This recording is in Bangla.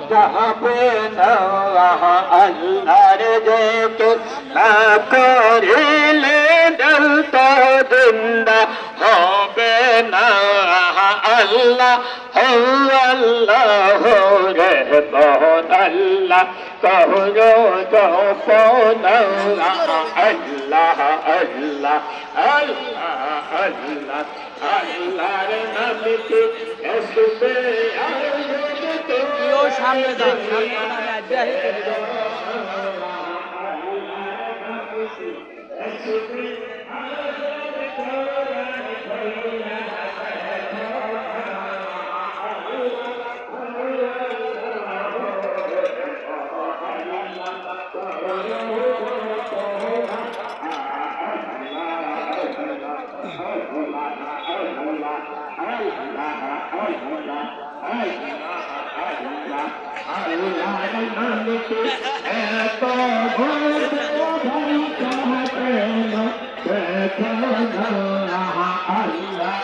যাবে না আল্লাহর জিকির না করিলে দিল তো জিন্দা হবে না আল্লাহ আল্লাহ রে বহুত আল্লাহ কহরো জপন আল্লাহ আল্লাহ আল্লাহ আল্লাহ আল্লাহর নামে এসবে সামনে যান সামনে আল্লাহ